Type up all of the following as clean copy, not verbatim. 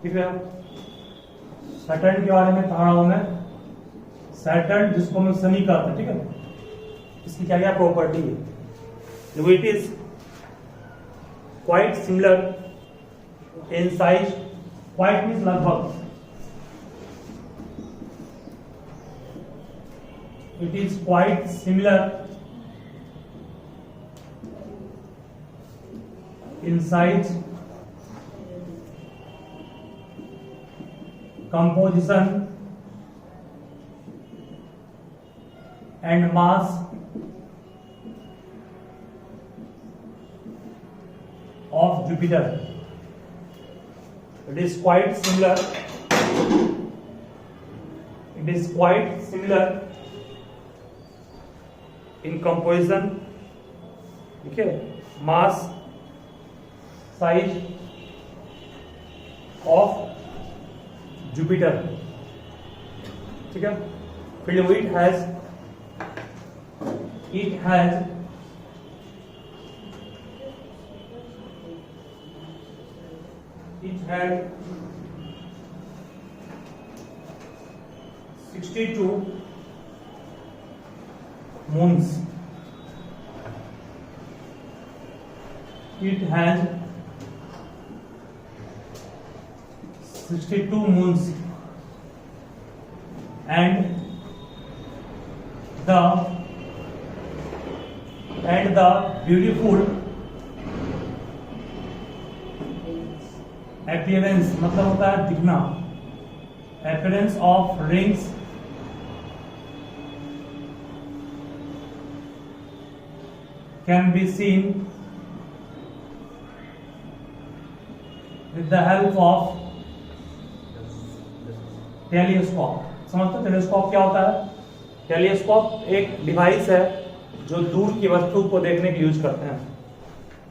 ठीक है। सैटर्न के बारे में कहा हूं मैं, सैटर्न जिसको हम शनि कहते हैं, ठीक है, इसकी क्या क्या प्रॉपर्टी है। It is quite similar in size, quite means लगभग, it is quite similar in size, composition and mass of Jupiter. It is quite similar, it is quite similar in composition, ठीक है, mass, size of Jupiter, ठीक है। फिर it has had 62 moons. It has 62 moons and the beautiful appearance, मतलब होता है दिखना, appearance of rings can be seen with the help of telescope. समझते हो टेलीस्कोप क्या होता है? टेलीस्कोप एक डिवाइस है जो दूर की वस्तु को देखने के यूज करते हैं।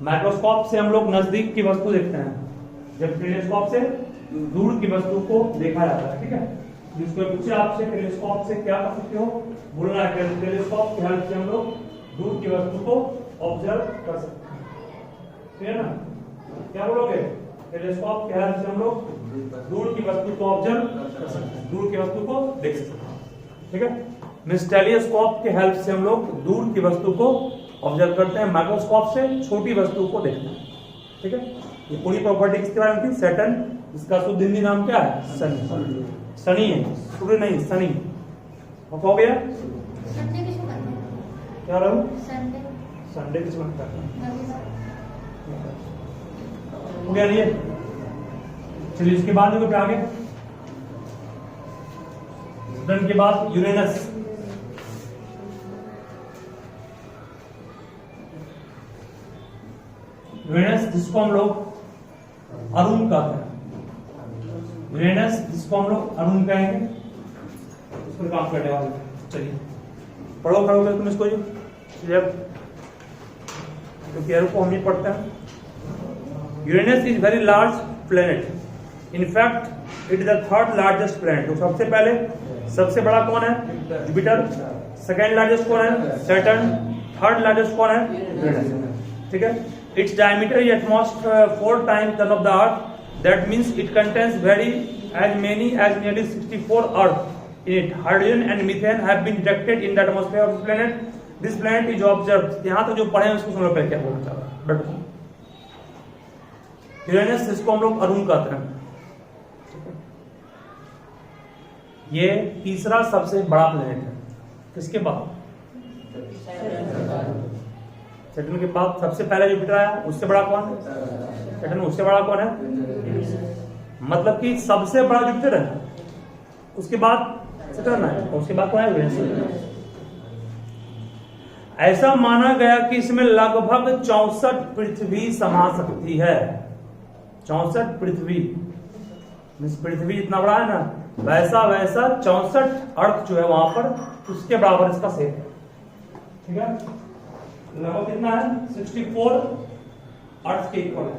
माइक्रोस्कोप से हम लोग नजदीक की वस्तु देखते हैं, जब टेलीस्कोप से दूर की वस्तु को देखा जाता है, ठीक है। जिसको पूछे आपसे टेलीस्कोप से क्या कर सकते हो, बोलना है टेलीस्कोप की हेल्प से हम लोग दूर की वस्तु को ऑब्जर्व कर सकते हैं, ठीक है ना। क्या बोलोगे? टेलीस्कोप की हेल्प से हम लोग दूर की वस्तु को ऑब्जर्व कर सकते हैं, दूर की वस्तु को देख सकते हैं, ठीक है। मींस टेलीस्कोप की हेल्प से हम लोग दूर की वस्तु को ऑब्जर्व करते हैं, माइक्रोस्कोप से छोटी वस्तु को देखते हैं, ठीक है। ये पूरी प्रॉपर्टी किसके बारे में थी? सैटर्न, इसका शुद्ध हिंदी नाम क्या है? शनि। शनि है, सूर्य नहीं, शनि। हो गया? क्या रहूं? संडे किस बनता है? हो गया नहीं? चलिए इसके बाद देखो क्या आगे। सैटर्न के बाद यूरेनस। यूरेनस जिसको हम लोग अरुण कहते हैं, यूरेनस जिसको हम लोग अरुण कहेंगे, उस पर काम करने वाले। चलिए पढ़ोगे तुम इसको, जब क्योंकि को हम नहीं पढ़ते हैं। Uranus is very large planet, in fact it is the third largest planet. तो सबसे पहले सबसे बड़ा कौन है? जुपिटर। सेकेंड लार्जेस्ट कौन है? सैटर्न। थर्ड लार्जेस्ट कौन है? यूरेनस, ठीक है। Its diameter is at most 4 times that of the Earth. That means it contains as many as nearly 64 Earth in it. Hydrogen and methane have been detected in the atmosphere of this planet. This planet is observed. यहाँ तक जो पढ़े हैं उसको सुनो पहले क्या बोलना चाह रहा है। यूरेनस जिसको हम लोग अरुण कहते हैं, ये तीसरा सबसे बड़ा प्लेनेट है। किसके बाद? सैटर्न के बाद सबसे पहले जुपिटर आया, उससे बड़ा कौन है? सैटर्न। उससे बड़ा कौन है? मतलब कि सबसे बड़ा जुपिटर है, उसके बाद सैटर्न है, उसके बाद कौन है? यूरेनस। ऐसा माना गया कि इसमें लगभग 64 पृथ्वी समा सकती है। 64 पृथ्वी, पृथ्वी जितना बड़ा है ना, वैसा 64 अर्थ जो है वहां पर, उसके बराबर इसका सेट है, ठीक है। लगभग कितना है? 64 अर्थ के इक्वल है।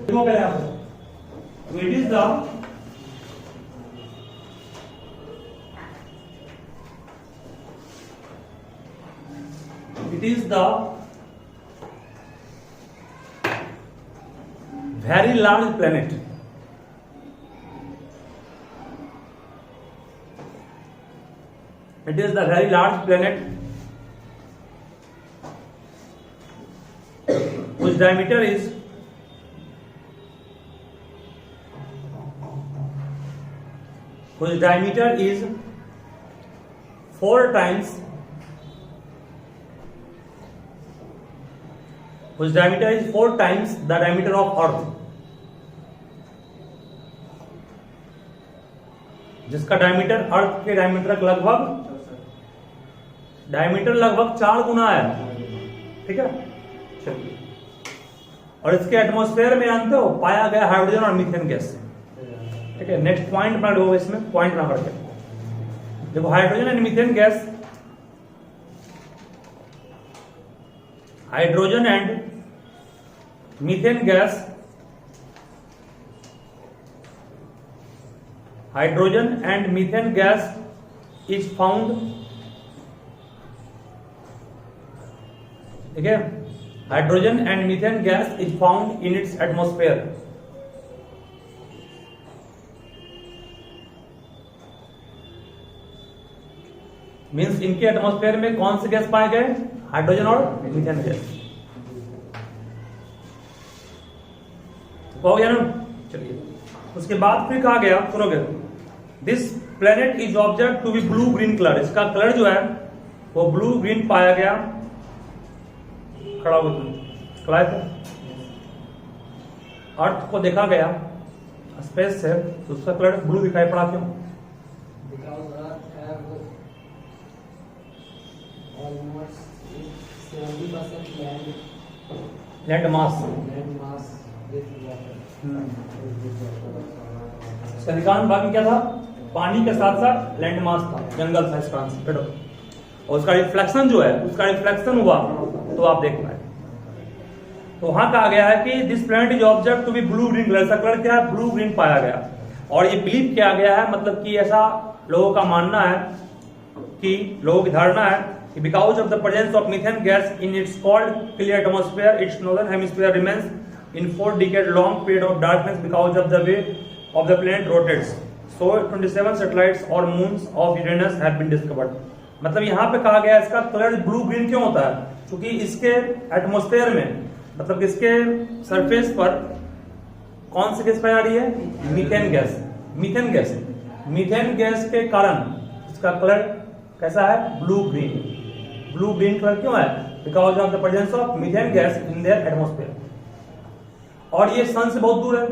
देखो पहले आप, it is the very large planet. It is the very large planet whose diameter is four times the diameter of Earth. जिसका डायमीटर अर्थ के डायमीटर लगभग 4 गुना है, ठीक है। चलिए, और इसके एटमॉस्फेयर में जानते हो पाया गया हाइड्रोजन और मीथेन गैस, ठीक है। नेक्स्ट पॉइंट बना लो, इसमें पॉइंट ना करके देखो, hydrogen and methane gas, hydrogen and methane gas, hydrogen and methane gas is found, ठीक है। Hydrogen and methane gas is found in its atmosphere. Means इनके एटमॉस्फेयर में कौन से गैस पाए गए? हाइड्रोजन और मीथेन गैस। हो गया ना? चलिए, उसके बाद फिर कहा गया, सुनोगे, this planet is observe to be blue green colour. इसका कलर जो है वो ब्लू ग्रीन पाया गया। खड़ा हो तुम अर्थ को देखा गया स्पेस से, तो उसका कलर ब्लू दिखाई पड़ा। क्यों? लैंड मास, अधिकांश भाग में क्या था? पानी के साथ साथ लैंड मास था, जंगल था इसका आंसर। और उसका रिफ्लेक्शन जो है, उसका रिफ्लेक्शन हुआ तो आप देख पाए। तो वहां कहा गया है कि this planet is observe to be blue green colour. इसका कलर क्या है? ब्लू ग्रीन पाया गया। और ये बिलीव किया गया है, मतलब कि ऐसा लोगों का मानना है, कि लोगों की धारणा है कि because of the presence of methane gas in its called clear atmosphere, it's northern hemisphere remains in 4 decade long period of darkness because of the way of the planet rotates. So 27 satellites or moons of Uranus have been discovered. मतलब यहाँ पे कहा गया इसका colour blue green क्यों होता है? क्योंकि इसके एटमॉस्फेयर में, मतलब इसके सरफेस पर कौन सी गैस पाई जा रही है? Methane gas. मीथेन गैस के कारण इसका कलर कैसा है? Blue green. Blue green colour क्यों है? Because of the presence of methane gas in their atmosphere. और ये सन से बहुत दूर है,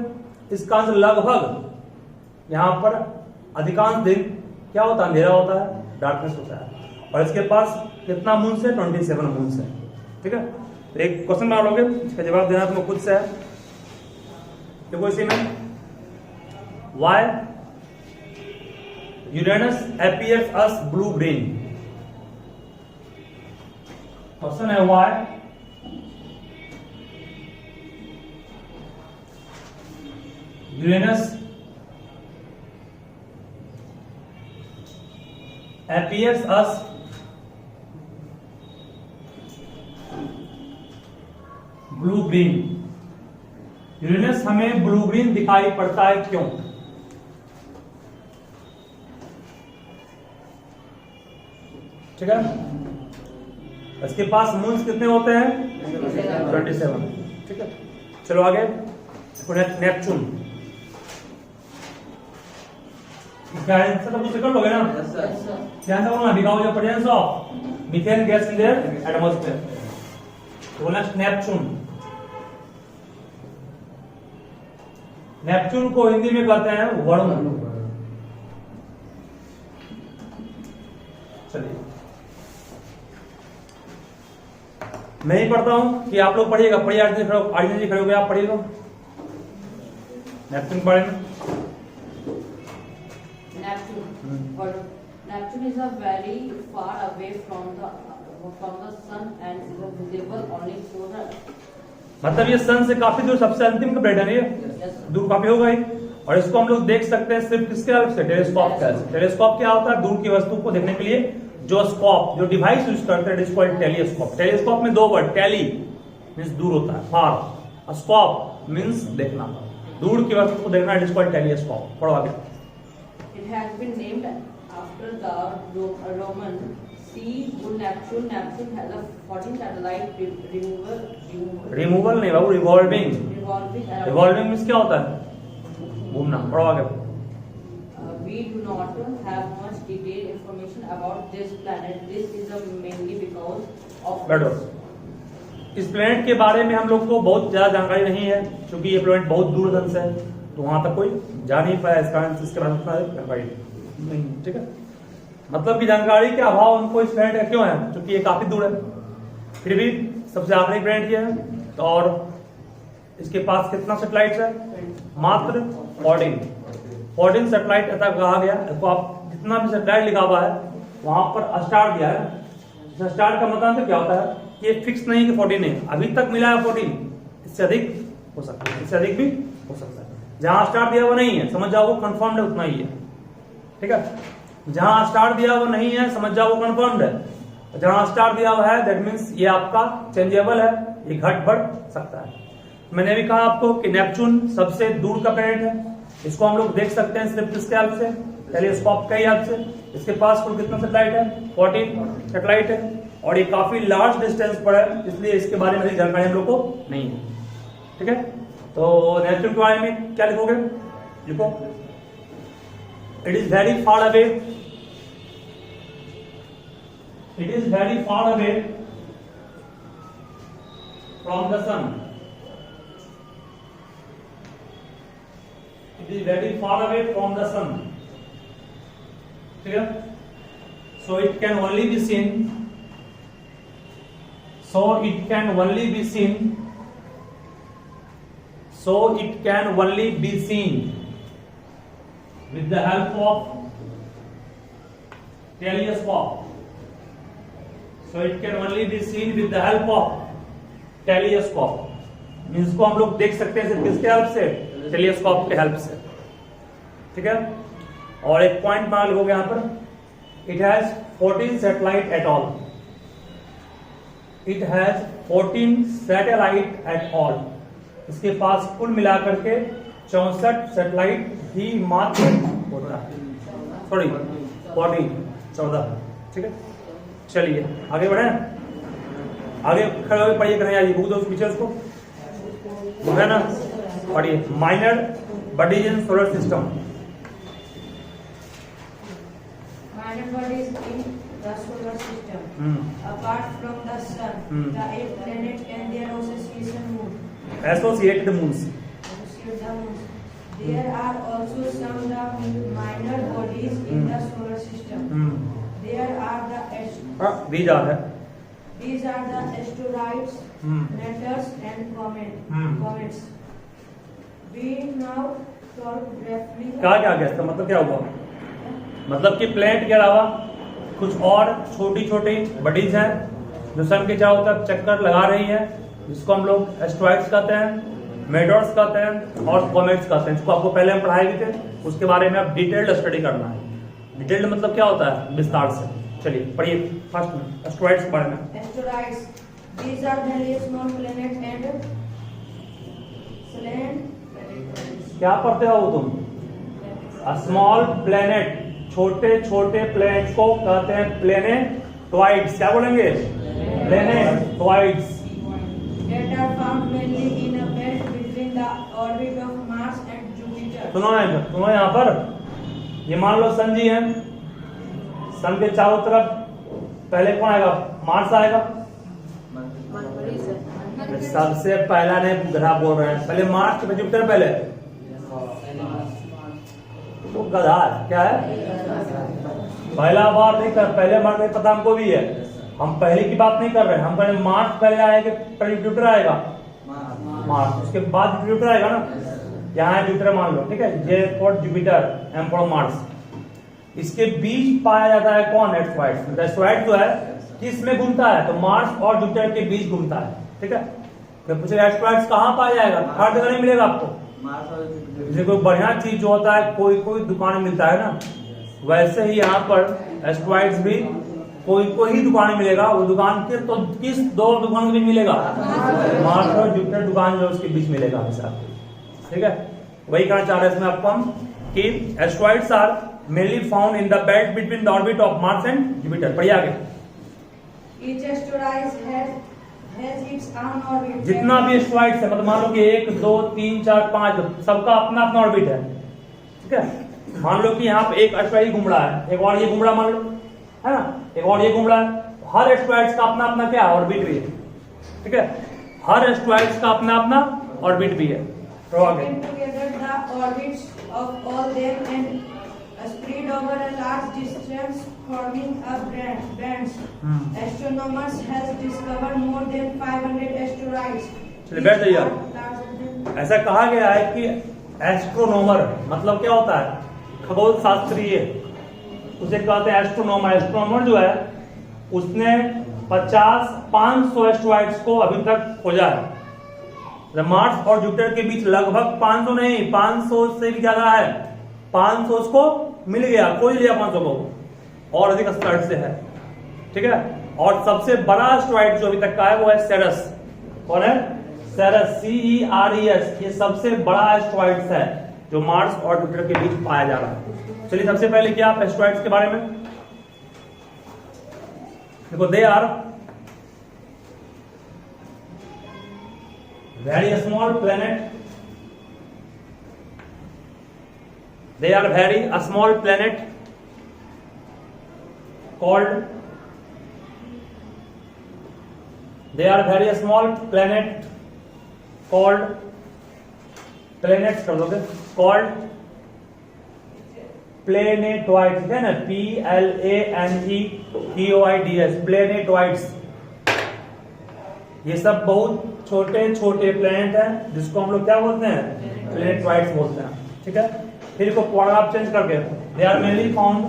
इसका आंसर लगभग यहाँ पर अधिकांश दिन क्या होता है? अंधेरा होता है, डार्कनेस होता है। और इसके पास कितना मून्स है? 27 मून्स है, ठीक है। तो एक क्वेश्चन बना लोगे, इसका जवाब देना तुम्हें खुद से है। देखो इसी में, why Uranus appears as blue green. Question है, why Uranus appears as blue green। Uranus हमें ब्लू ग्रीन दिखाई पड़ता है, क्यों? ठीक है। इसके पास मून्स कितने होते हैं? 27, ठीक है। चलो आगे, नेपच्यून। इसका आंसर तो कर लोगे ना? क्या आंसर होगा? Because of presence of methane gas in their atmosphere. तो नेक्स्ट नेपच्यून। नेपच्यून को हिंदी में कहते हैं वरुण। चलिए, मैं ही पढ़ता हूं कि आप लोग पढ़िएगा। पढ़िए, आर्जन जी खड़े हो गए, आप पढ़िएगा। नेपच्यून पढ़ेंगे। Neptune is a very far away from the sun and is visible only through the Earth. मतलब ये सन से काफी दूर, सबसे अंतिम का प्लेनेट है ये, दूर काफी होगा ही। और इसको हम लोग देख सकते हैं सिर्फ किसके हेल्प से? टेलीस्कोप के हेल्प से। टेलीस्कोप क्या होता है? दूर की वस्तु को देखने के लिए जो स्कोप, जो डिवाइस यूज करते हैं, it is called telescope. Telescope में 2 वर्ड, टेली मींस दूर होता है, फार, स्कोप मीन्स देखना, दूर की वस्तु को देखना, इट इज कॉल्ड टेलीस्कोप। पढ़ो आगे। It has been named after the Roman sea bull Neptune. Neptune has a 14 satellite removal नहीं बाबू, revolving. revolving around. Revolving means क्या होता है? घूमना। पढ़ो आगे। We do not have much detailed information about this planet. This is mainly because of बैठो। इस प्लेनेट के बारे में हम लोग को बहुत ज्यादा जानकारी नहीं है, क्योंकि ये प्लेनेट बहुत दूर दर्शन से है, तो वहां तक कोई जा नहीं पाया, इस कारण इसके बारे में उतना जानकारी नहीं। ठीक है, मतलब कि जानकारी के अभाव उनको इस प्लेनेट का क्यों है, क्योंकि ये काफी दूर है। फिर भी सबसे आखिरी प्लेनेट ये है, और इसके पास कितना सैटेलाइट है? मात्र 14 सैटेलाइट ऐसा कहा गया। तो आप जितना भी सैटेलाइट लिखा हुआ है वहां पर स्टार दिया है। स्टार का मतलब क्या होता है? ये फिक्स नहीं कि 14 है, अभी तक मिला है 14, इससे अधिक हो सकता है, इससे अधिक भी हो सकता है। जहां स्टार दिया वो नहीं है, समझ जाओ वो कंफर्म्ड है, उतना ही है। ठीक है, जहां स्टार दिया वो नहीं है, समझ जाओ वो कंफर्म्ड है। जहां स्टार दिया हुआ है दैट मीन्स ये आपका चेंजेबल है, ये घट बढ़ सकता है। मैंने भी कहा आपको कि नेपच्यून सबसे दूर का प्लैनेट है, इसको हम लोग देख सकते हैं सिर्फ किसके हेल्प से? टेलीस्कोप के हेल्प से। इसके पास कुल कितना सैटेलाइट है? 14 सैटेलाइट है, और ये काफी लार्ज डिस्टेंस पर है, इसलिए इसके बारे में अधिक जानकारी हम लोग को नहीं है। ठीक है, तो नेपच्यून के बारे में क्या लिखोगे? लिखो it is very far away, it is very far away from the sun, it is very far away from the sun. ठीक है, so it can only be seen, so it can only be seen, so it can only be seen with the help of telescope, so it can only be seen with the help of telescope, means को हम लोग देख सकते हैं सिर्फ किसके help से? Telescope के हेल्प से। ठीक है, और एक पॉइंट मान लोगे यहां पर, it has 14 satellite at all, it has 14 satellite at all. इसके पास कुल मिलाकर के 64 सैटेलाइट ही मात्र होता है, सॉरी 14। ठीक है, चलिए आगे बढ़े, आगे खड़े हुए पढ़िए कन्हैया जी, बुक दो फीचर्स को, है ना? पढ़िए। Minor bodies in solar system. minor bodies in the solar system. Apart from the sun, the 8 planets and their association moon. Associated moons. Associated moons. There are also some minor bodies in the solar system. There are the These are the asteroids, meteors, and comets. We now talk briefly. क्या गया इसका मतलब क्या हुआ? मतलब कि planet के अलावा कुछ और छोटी छोटी बॉडीज हैं जो सन के चारों तरफ चक्कर लगा रही है, जिसको हम लोग एस्ट्रॉइड्स कहते हैं, मेटर्स कहते हैं और कॉमेट्स कहते हैं। इसको आपको पहले हम पढ़ाए भी थे, उसके बारे में आप डिटेल्ड स्टडी करना है। डिटेल्ड मतलब क्या होता है? विस्तार से। चलिए पढ़िए फर्स्ट में एस्ट्रॉइड्स के बारे में। Asteroids, these are very small planets and क्या पढ़ते हो तुम? स्मॉल प्लेनेट, छोटे छोटे प्लेनेट को कहते हैं प्लेनेटॉइड्स। क्या बोलेंगे? प्लेनेटॉइड्स। That are found mainly in a belt between the orbit of Mars and Jupiter. सुनो यहाँ पर, ये मान लो सन जी हैं, सन के चारों तरफ पहले कौन आएगा? मार्स आएगा। सबसे पहला नहीं गधा बोल रहे हैं, पहले मार्स फिर जुपिटर, पहले तो गधा है। क्या है? पहला बार नहीं कर, पहले बार नहीं पता हमको भी है, हम पहले की बात नहीं कर रहे हैं। हम पहले मार्स पहले आएगा, पहले जुपिटर आएगा, मार्स उसके बाद जुपिटर आएगा ना। यहाँ है जुपिटर मान लो, ठीक है, J for Jupiter, M for Mars. इसके बीच पाया जाता है कौन? एस्ट्रॉइड। एस्ट्रॉइड जो है किस में घूमता है? तो मार्स और जुपिटर के बीच घूमता है। ठीक है, तो पूछे एस्ट्रॉइड्स कहाँ पाया जाएगा? हर जगह नहीं मिलेगा आपको। जैसे कोई बढ़िया चीज जो होता है कोई कोई दुकान में मिलता है ना, वैसे ही यहाँ पर एस्ट्रॉइड्स भी कोई ही दुकान में मिलेगा, वो दुकान के तो किस दो दुकान के बीच मिलेगा? मार्स और जुपिटर दुकान जो उसके बीच मिलेगा हमेशा। ठीक है, वही कहना चाह रहे हैं इसमें आपको हम कि asteroids are mainly found in the belt between the orbit of Mars and Jupiter. पढ़िए आगे। Each asteroid has its own orbit. जितना भी एस्ट्रॉइड्स है, मतलब मान लो कि 1 2 3 4 5 सबका अपना अपना ऑर्बिट है। ठीक है, मान लो कि यहाँ पे एक एस्ट्रॉइड घूम रहा है, एक और ये घूम रहा मान लो, है ना, एक और ये घूम रहा है। हर एस्ट्रॉइड्स का अपना अपना क्या ऑर्बिट भी है। ठीक है, हर एस्ट्रॉइड्स का अपना अपना ऑर्बिट भी है। तो आगे Taken together, the orbits of all them and spread over a large distance, forming a bands. Astronomers has discovered more than 500 asteroids. चलिए बैठ जाइए। Larger than ऐसा कहा गया है कि एस्ट्रोनोमर मतलब क्या होता है? खगोल शास्त्रीय, उसे कहते हैं एस्ट्रोनोमर। एस्ट्रोनोमर जो है उसने 500 एस्ट्रॉइड्स को अभी तक खोजा है। मार्स और जुपिटर के बीच लगभग 500 नहीं, 500 से भी ज्यादा है। 500 उसको मिल गया, खोज लिया 500 को, और अधिक स्तर से है। ठीक है, और सबसे बड़ा एस्ट्रॉइड जो अभी तक का है वो है सेरस। कौन है? सेरस, CERES। ये सबसे बड़ा एस्ट्रॉइड है जो मार्स और जुपिटर के बीच पाया जा रहा है। चलिए सबसे पहले क्या आप एस्ट्रॉइड्स के बारे में देखो। They are very small planet. They are very a small planet called. They are very small planet called. Planets कर दोगे called planetoids है ना, PLANETOIDS planetoids। ये सब बहुत छोटे छोटे प्लैनेट हैं जिसको हम लोग क्या बोलते हैं? प्लैनेटॉइड्स बोलते हैं। ठीक है, फिर को पैराग्राफ चेंज करके they are mainly found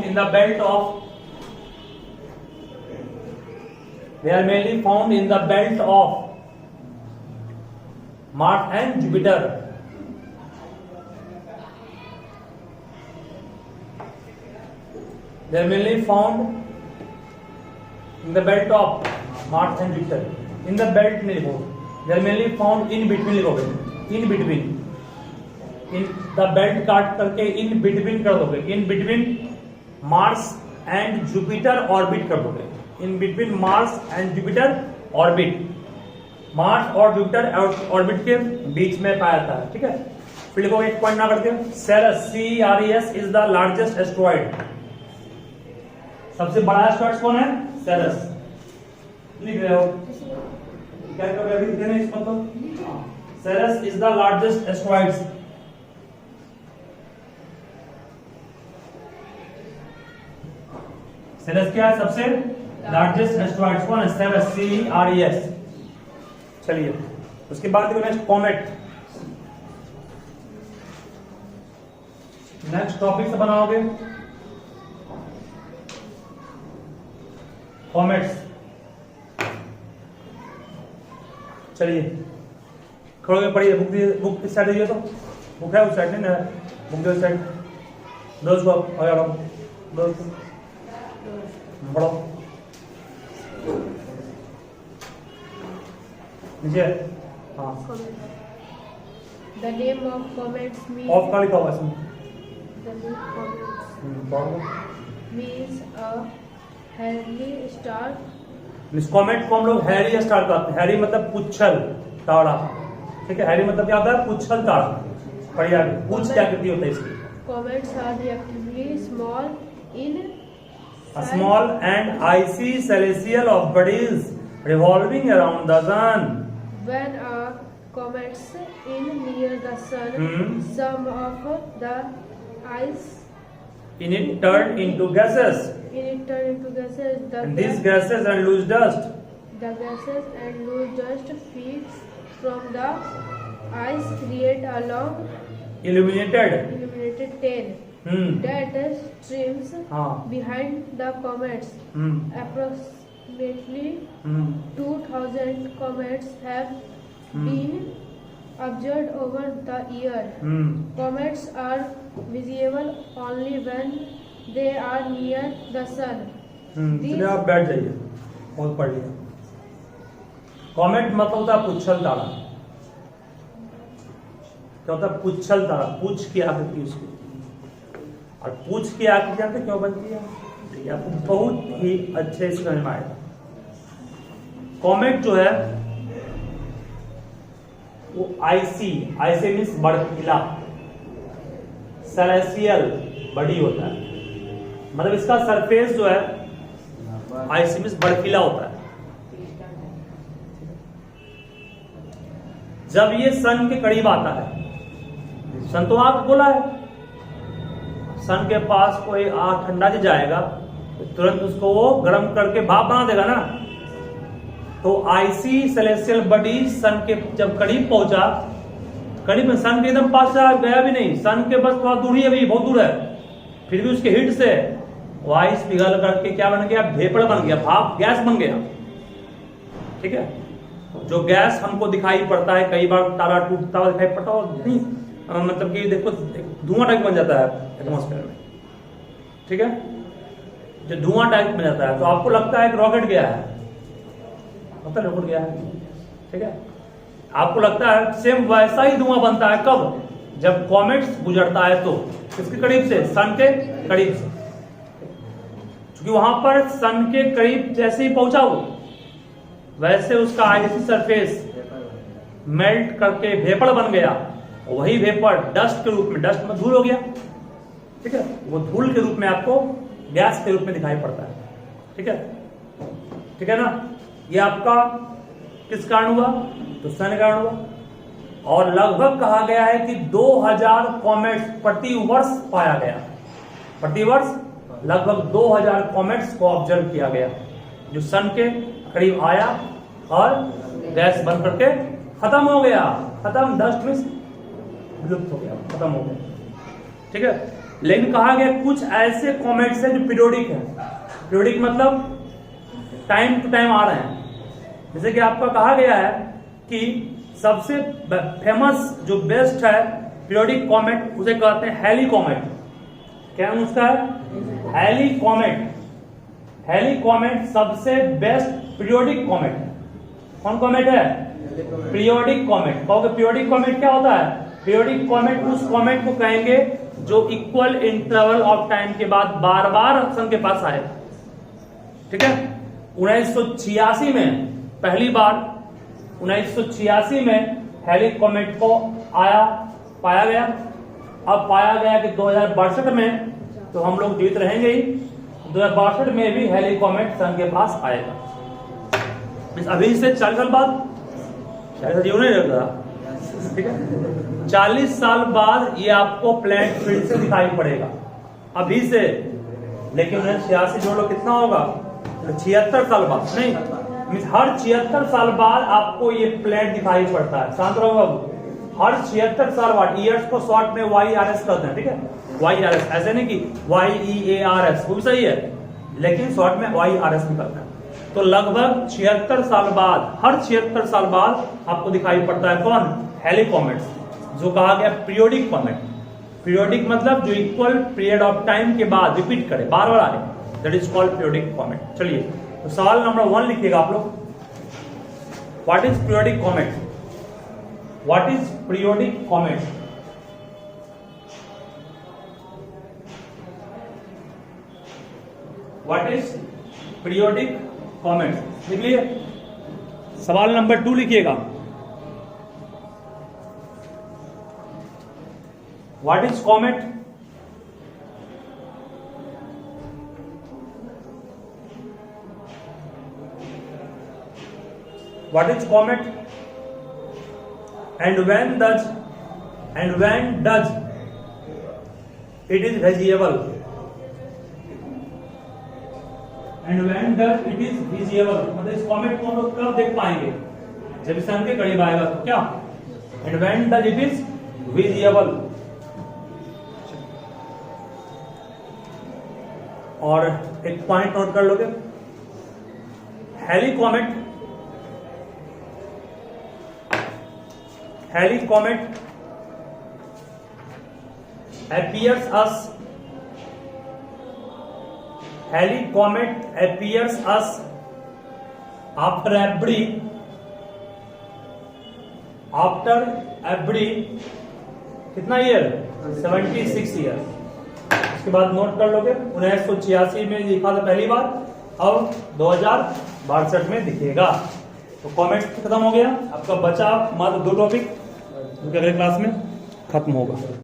in the belt of Mars and Jupiter. They are mainly found in the belt of Mars and Jupiter. In the belt नहीं लिखो, they are mainly found in between लिखोगे। In between, in the belt काट करके in between कर दोगे। In between Mars and Jupiter orbit कर दोगे। In between Mars and Jupiter orbit, Mars और जुपिटर ऑर्बिट के बीच में पाया जाता है। ठीक है, फिर लिखो एक पॉइंट ना करके। सेरस, CERES is the largest asteroid. सबसे बड़ा एस्ट्रॉइड कौन है? सेरस। लिख रहे हो क्या कर रहे हो? लिख देना इसको तो। सेरस इज द लार्जेस्ट एस्ट्रॉइड। सेरस क्या है? सबसे लार्जेस्ट एस्ट्रॉइड कौन है? सेरस, CERES। चलिए उसके बाद देखो नेक्स्ट कॉमेट। नेक्स्ट टॉपिक से बनाओगे कॉमेट्स। चलिए खड़े पढ़िए। बुक इस साइड दीजिए, तो बुक है उस साइड नहीं ना, बुक दो साइड। दोस्त को दोस्त पढ़ो नीचे। हाँ, The name of comets means. Of का लिखा हुआ इसमें। The name comets पढ़ो। means a hairy star. इस कॉमेट को हम लोग हैरी स्टार कहते हैं। हैरी मतलब पुच्छल तारा। ठीक है, हैरी मतलब क्या होता है? पुच्छल तारा। पढ़िए आगे, पूछ क्या कृति होता है इसकी? Comets are relatively small in size. Small and icy celestial bodies revolving around the sun. When a comet's in near the sun, some of the ice in it turn into gases. And these gases and loose dust. The gases and loose dust feeds from the ice create a long illuminated tail that streams behind the comets. approximately 2000 comets have been observed over the year. Comets are visible only when they are near the sun. चलिए आप बैठ जाइए, बहुत पढ़ लिया। Comet मतलब होता है पुच्छल तारा। क्या होता है? पुच्छल तारा, पूछ की आकृति उसकी, और पूछ की आकृति क्यों बनती है, ठीक है, आपको बहुत ही अच्छे से समझ में आएगा। कॉमेट जो है वो आईसी मीन्स बर्फीला, सेलेस्टियल बॉडी होता है, मतलब इसका सरफेस जो है आईसी मीन्स बर्फीला होता है। जब ये सन के करीब आता है, सन तो आप बोला है, सन के पास कोई ठंडा से जाएगा तो तुरंत उसको वो गर्म करके भाप बना देगा ना। तो आईसी सेलेस्टियल बॉडी सन के जब करीब पहुंचा, करीब में सन के एकदम पास गया भी नहीं, सन के बस थोड़ा दूर ही अभी बहुत दूर है, फिर भी उसके हीट से वो आइस पिघल करके क्या बन गया, भेपर बन गया, भाप गैस बन गया। ठीक है, जो गैस हमको दिखाई पड़ता है, कई बार तारा टूटता हुआ दिखाई पड़ता है नहीं, मतलब कि देखो धुआं टाइप बन जाता है एटमॉस्फेयर में, ठीक है, जो धुआं टाइप बन जाता है तो आपको लगता है कि रॉकेट गया है, मतलब रॉकेट गया है, ठीक है, आपको लगता है सेम वैसा ही धुआं बनता है कब, जब कॉमेट्स गुजरता है तो किसके करीब से, सन के करीब से, क्योंकि वहां पर सन के करीब जैसे ही पहुंचा वो, वैसे उसका आईसी सरफेस मेल्ट करके वेपर बन गया, वही वेपर डस्ट के रूप में, डस्ट में धूल हो गया, ठीक है, वो धूल के रूप में आपको गैस के रूप में दिखाई पड़ता है, ठीक है, ठीक है ना। ये आपका किस कारण हुआ, तो सन के कारण हुआ, और लगभग कहा गया है कि 2000 कॉमेट्स प्रति वर्ष पाया गया, प्रति वर्ष लगभग 2000 कॉमेट्स को ऑब्जर्व किया गया, जो सन के करीब आया और गैस बन करके खत्म हो गया, खत्म, डस्ट में विलुप्त हो गया, खत्म हो गया, ठीक है। लेकिन कहा गया कुछ ऐसे कॉमेट्स हैं जो पीरियोडिक है, पीरियोडिक मतलब टाइम टू टाइम आ रहे हैं, जैसे कि आपका कहा गया है कि सबसे फेमस जो बेस्ट है पीरियोडिक कॉमेट, उसे कहते हैं हैली कॉमेट। क्या नाम उसका है, हैली कॉमेट। हैली कॉमेट सबसे बेस्ट पीरियोडिक कॉमेट है। कौन कॉमेट है, पीरियोडिक कॉमेट। कहोगे पीरियोडिक कॉमेट क्या होता है, पीरियोडिक कॉमेट उस कॉमेट को कहेंगे जो इक्वल इंटरवल ऑफ टाइम के बाद बार बार सन के पास आए, ठीक है। 1986 में पहली बार 1986 में हैली कॉमेट को पाया गया। अब पाया गया कि 2062 में तो हम लोग जीवित रहेंगे ही, 2062 में भी हैली कॉमेट सन के पास आएगा। अभी से 40 साल बाद, 40 साल जीवन नहीं रहता, ठीक है, 40 साल बाद ये आपको प्लैनेट फिर से दिखाई पड़ेगा अभी से, लेकिन 86 जोड़ लो कितना होगा, 76 साल बाद, नहीं हर 76 साल बाद आपको ये प्लैनेट दिखाई पड़ता है। शांत रहो बाबू, हर 76 साल बाद, ईयर्स को शॉर्ट में YRS करते हैं, ठीक है, YRS, ऐसे नहीं कि YEARS, वो भी सही है, लेकिन शॉर्ट में YRS निकलता है। तो लगभग 76 साल बाद, हर 76 साल बाद आपको दिखाई पड़ता है कौन, हैली कॉमेट्स, जो कहा गया पीरियोडिक कॉमेट। पीरियोडिक मतलब जो इक्वल पीरियड ऑफ टाइम के बाद रिपीट करे, बार बार आए, that is called periodic comet. चलिए तो सवाल नंबर 1 लिखिएगा आप लोग, what is periodic comet, what is periodic comet. What is periodic comet लिख लिए। सवाल नंबर 2 लिखिएगा, what is comet. What is comet and when does it is visible, and when does it is visible, मतलब इस comet को हम लोग कब देख पाएंगे, जब सन के करीब आएगा तो क्या, and when does it is visible। और एक पॉइंट नोट कर लोगे, Halley comet appears us after every कितना ईयर 76 ईयर। उसके बाद नोट कर लोगे 1986 में लिखा था पहली बार, अब 2062 में दिखेगा। तो कॉमेट खत्म हो गया, आपका बचा मात्र 2 टॉपिक जो कि अगले क्लास में खत्म होगा।